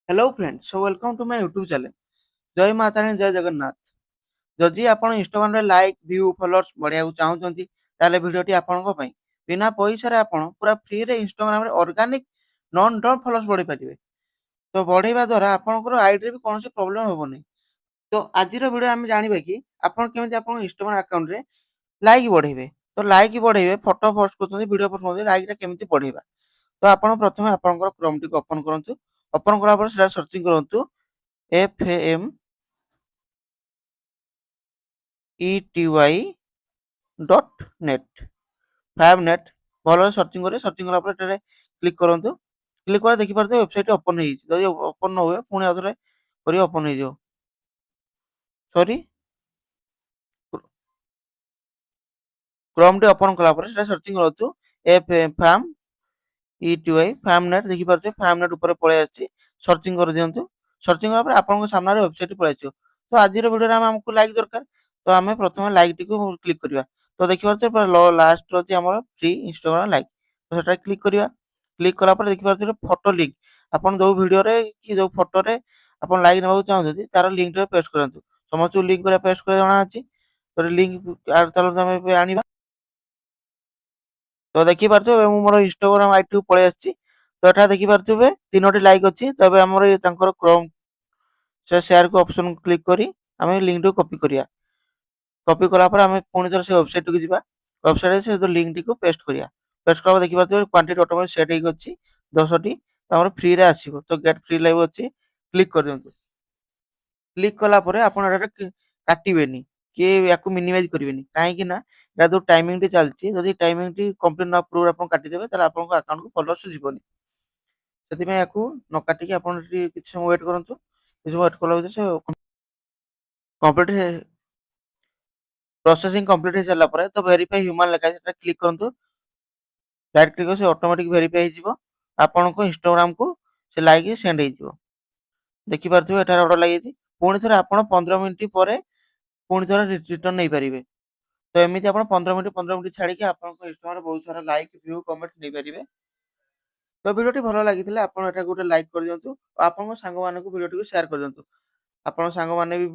Hello friends, so welcome to my YouTube channel. जय माता रानी, जय जगन्नाथ। जदि आप इंस्टाग्राम रे लाइक व्यू फॉलोअर्स बढ़िया चाहते ताले वीडियोटी आपनको ପାଇଁ बिना पैसा आपण पूरा फ्री रे इंस्टाग्राम रे ऑर्गेनिक नॉन डॉन फॉलोअर्स बढ़ी पारिबे। तो बढ़ेवा द्वारा आपनकर आईडी रे भी कोनोसी प्रॉब्लम होबोनी। तो आजिर वीडियो हम जानिबे कि आपण केमिति आपण इंस्टाग्राम अकाउंट रे लाइक बढ़ेबे। तो लाइक बढ़ेबे, फोटो पोस्ट करछन्ती, वीडियो पोस्ट करछन्ती, लाइक रे केमिति बढ़ेबा। तो आपण प्रथमे आपनकर क्रोम टी ओपन करंतु। ओपन कला पर सेटा सर्चिंग करंतु fmety.net फाइव नेट भल सर्चिंग करेंगे। सर्चिंग कलापर क्लिक करूँ। क्लिक कर देखिए वेबसाइट ओपन हो ओपन न हुए पुणी आउे कर ओपन हो सॉरी क्रोम टी ओपन कलापर सर्चिंग करूँ F farm ETY farm net देखिए फार्म नेट ऊपर पलि आसी सर्चिंग कर दिंतु। सर्चिंग कलापर आपन सामने वेबसाइट पलि आस। तो आज वीडियो आमको लाइक दरकार। तो आम प्रथम लाइक टी क्लिक करवा। तो देखिए लास्ट अच्छी आम फ्री इंस्टाग्राम लाइक। तो सेटा क्लिक करवा। क्लिक कलापर देखिए फोटो लिंक आपन जो वीडियो रे कि जो फोटो रे आपन लाइक नबाक चाहते तार लिंक पेस्ट करंतु। समस्त लिंक पेस्ट कर जाना अछि। तो लिंक आनिबा। तो देखि पारछो मु मोर इंस्टाग्राम आईडी पळै आछि। तो एटा देखि पारछुबे तीनोटी लाइक अछि। तबे हमर तांकर क्रोम से शेयर को ऑप्शन क्लिक करी आमे लिंक टू कॉपी करिया। कॉपी कला पर आमे पुणी थोर से वेबसाइट को जिबा। वेबसाइट से जो लिंक टी को पेस्ट करिया। पेस्ट कला देखि पारछो क्वांटिटी ऑटोमेटिक सेट हेइ अछि 10 टी। तो हमर फ्री रे आसीबो। तो गेट फ्री लाइव अछि क्लिक कर दियंतु। क्लिक कला परे आपण एटा काटिबेनी कि याकू मिनिमाइज करिवेनी काहे कि ना एटा जो टाइमिंग टी चलची जदि टाइमिंग टी कंप्लीट न अप्रूव आपण काटि देबे ताले आपनको अकाउंट को फॉलोअर्स जिवोनी। सेति में याकू न काटिके आपण किछ समय वेट करंतु। किछ समय वेट कला से कंप्लीट प्रोसेसिंग कंप्लीट हो सारा पर तो वेरीफाई ह्यूमन लेखा है क्लिक करंतु। राइट क्लिक से ऑटोमेटिक वेरीफाई हो आपनको इंस्टाग्राम को से लाइक सेंड हो। देखि पारथिबे एटार ऑर्डर लागि पुणी थोर आपण 15 मिनिट पर पुणी थोर रिटर्न नहीं पारिबे। तो एमिति आपण 15 मिनिट छाड़ी के आपनको इंस्टाग्राम रे बहुत सारा लाइक व्यू कमेंट नहीं पारिबे। तो वीडियो टी भलो लागिथिले आपण एटा गोटे लाइक कर दियंतु। आपन सांग मानको वीडियो टी को शेयर कर दियंतु। आपण सांग माने भी